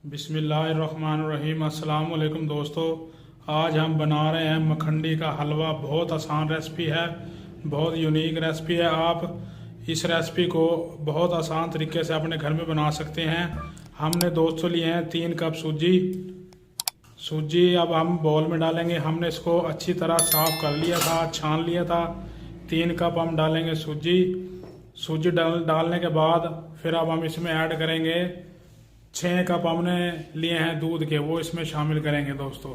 बिस्मिल्लाहिर्रहमानिर्रहीम। अस्सलाम वालेकुम दोस्तों, आज हम बना रहे हैं मखंडी का हलवा। बहुत आसान रेसिपी है, बहुत यूनिक रेसिपी है। आप इस रेसिपी को बहुत आसान तरीके से अपने घर में बना सकते हैं। हमने दोस्तों लिए हैं 3 कप सूजी अब हम बाउल में डालेंगे। हमने इसको अच्छी तरह साफ़ कर लिया था, छान लिया था। 3 कप हम डालेंगे सूजी डालने के बाद फिर अब हम इसमें ऐड करेंगे 6 कप हमने लिए हैं दूध के, वो इसमें शामिल करेंगे दोस्तों।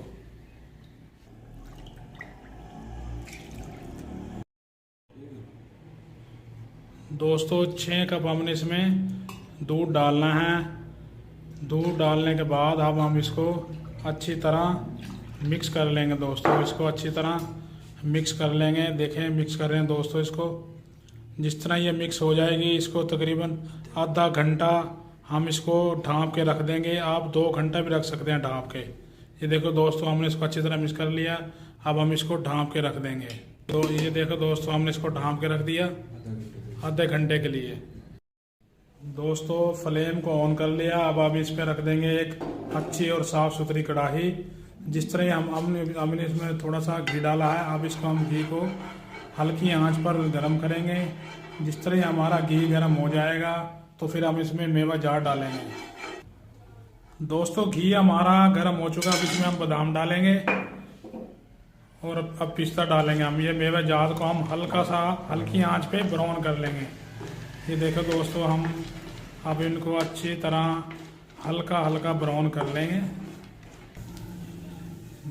दोस्तों 6 कप हमने इसमें दूध डालना है। दूध डालने के बाद अब हम इसको अच्छी तरह मिक्स कर लेंगे दोस्तों। इसको अच्छी तरह मिक्स कर लेंगे। देखें मिक्स कर रहे हैं दोस्तों। इसको जिस तरह ये मिक्स हो जाएगी, इसको तकरीबन आधा घंटा हम इसको ढाँप के रख देंगे। आप 2 घंटा भी रख सकते हैं ढाँप के। ये देखो दोस्तों, हमने इसको अच्छी तरह मिक्स कर लिया। अब हम इसको ढाँप के रख देंगे। तो ये देखो दोस्तों, हमने इसको ढाँप के रख दिया आधे घंटे के लिए। दोस्तों फ्लेम को ऑन कर लिया। अब आप इस पर रख देंगे एक अच्छी और साफ़ सुथरी कढ़ाई। जिस तरह हमने इसमें थोड़ा सा घी डाला है, अब इसको हम घी को हल्की आंच पर गर्म करेंगे। जिस तरह हमारा घी गर्म हो जाएगा तो फिर हम इसमें मेवा जार डालेंगे। दोस्तों घी हमारा गर्म हो चुका है। अब इसमें हम बादाम डालेंगे और अब पिस्ता डालेंगे। हम ये मेवा जार को हम हल्की आंच पे ब्राउन कर लेंगे। ये देखो दोस्तों, हम अब इनको अच्छी तरह हल्का ब्राउन कर लेंगे।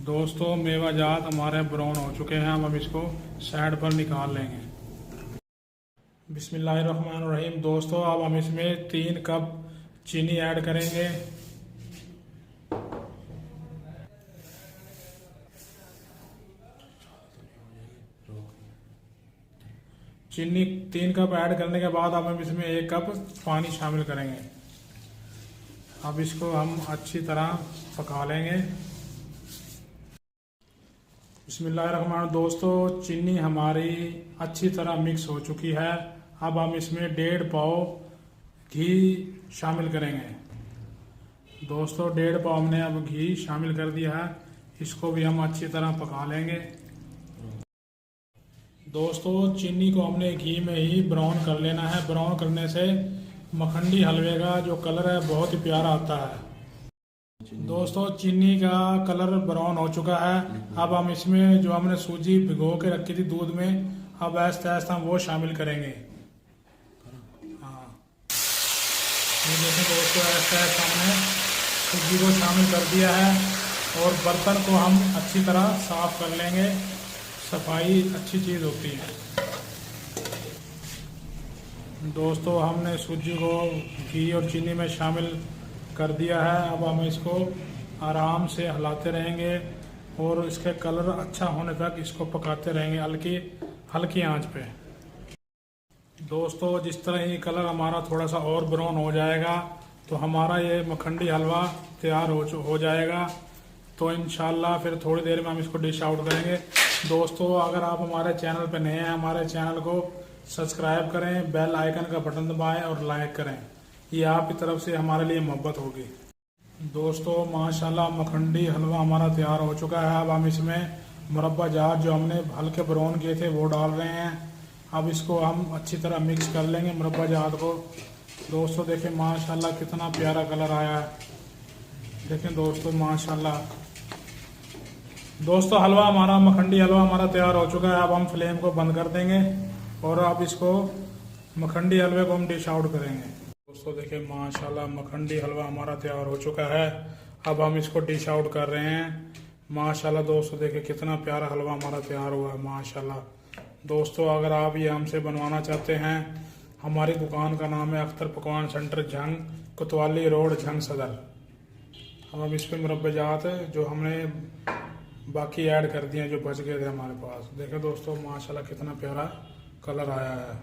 दोस्तों मेवा जार हमारे ब्राउन हो चुके हैं। हम अब इसको साइड पर निकाल लेंगे। बिस्मिल्लाहिर्रहमानिर्रहीम। दोस्तों अब हम इसमें 3 कप चीनी ऐड करेंगे। चीनी 3 कप ऐड करने के बाद अब हम इसमें 1 कप पानी शामिल करेंगे। अब इसको हम अच्छी तरह पका लेंगे। बिस्मिल्लाहिर्रहमानिर्रहीम। दोस्तों चीनी हमारी अच्छी तरह मिक्स हो चुकी है। अब हम इसमें 1.5 पाव घी शामिल करेंगे। दोस्तों 1.5 पाव हमने अब घी शामिल कर दिया है। इसको भी हम अच्छी तरह पका लेंगे। दोस्तों चीनी को हमने घी में ही ब्राउन कर लेना है। ब्राउन करने से मखंडी हलवे का जो कलर है बहुत ही प्यारा आता है। दोस्तों चीनी का कलर ब्राउन हो चुका है। अब हम इसमें जो हमने सूजी भिगो के रखी थी दूध में, अब आहिस्ता आहिस्ता हम वो शामिल करेंगे। ये देखें दोस्तों, आहिस्ता आहिस्ता हमने सूजी को शामिल कर दिया है और बर्तन को हम अच्छी तरह साफ कर लेंगे। सफाई अच्छी चीज़ होती है। दोस्तों हमने सूजी को घी और चीनी में शामिल कर दिया है। अब हम इसको आराम से हिलाते रहेंगे और इसके कलर अच्छा होने तक इसको पकाते रहेंगे हल्की आंच पे। दोस्तों जिस तरह ही कलर हमारा थोड़ा सा और ब्राउन हो जाएगा तो हमारा ये मखंडी हलवा तैयार हो जाएगा। तो इंशाल्लाह फिर थोड़ी देर में हम इसको डिश आउट करेंगे। दोस्तों अगर आप हमारे चैनल पर नए हैं, हमारे चैनल को सब्सक्राइब करें, बेल आइकन का बटन दबाएं और लाइक करें। ये आपकी तरफ से हमारे लिए मोहब्बत होगी। दोस्तों माशाल्लाह मखंडी हलवा हमारा तैयार हो चुका है। अब हम इसमें मुरब्बा जार जो हमने हल्के ब्राउन किए थे वो डाल रहे हैं। अब इसको हम अच्छी तरह मिक्स कर लेंगे मुरब्बा जार को। दोस्तों देखें माशाल्लाह कितना प्यारा कलर आया है। देखें दोस्तों माशाल्लाह। दोस्तों हलवा हमारा मखंडी हलवा हमारा तैयार हो चुका है। अब हम फ्लेम को बंद कर देंगे और अब इसको मखंडी हलवे को हम डिश आउट करेंगे। दोस्तों देखिए माशाल्लाह मखंडी हलवा हमारा तैयार हो चुका है। अब हम इसको डिश आउट कर रहे हैं। माशाल्लाह दोस्तों देखिए कितना प्यारा हलवा हमारा तैयार हुआ है माशाल्लाह। दोस्तों अगर आप ये हमसे बनवाना चाहते हैं, हमारी दुकान का नाम है अख्तर पकवान सेंटर, झंग, कोतवाली रोड, झंग सदर। अब हम इस पर मुरब्बे जात जो हमने बाकी ऐड कर दिए जो बच गए थे हमारे पास। देखें दोस्तों माशाल्लाह कितना प्यारा कलर आया है।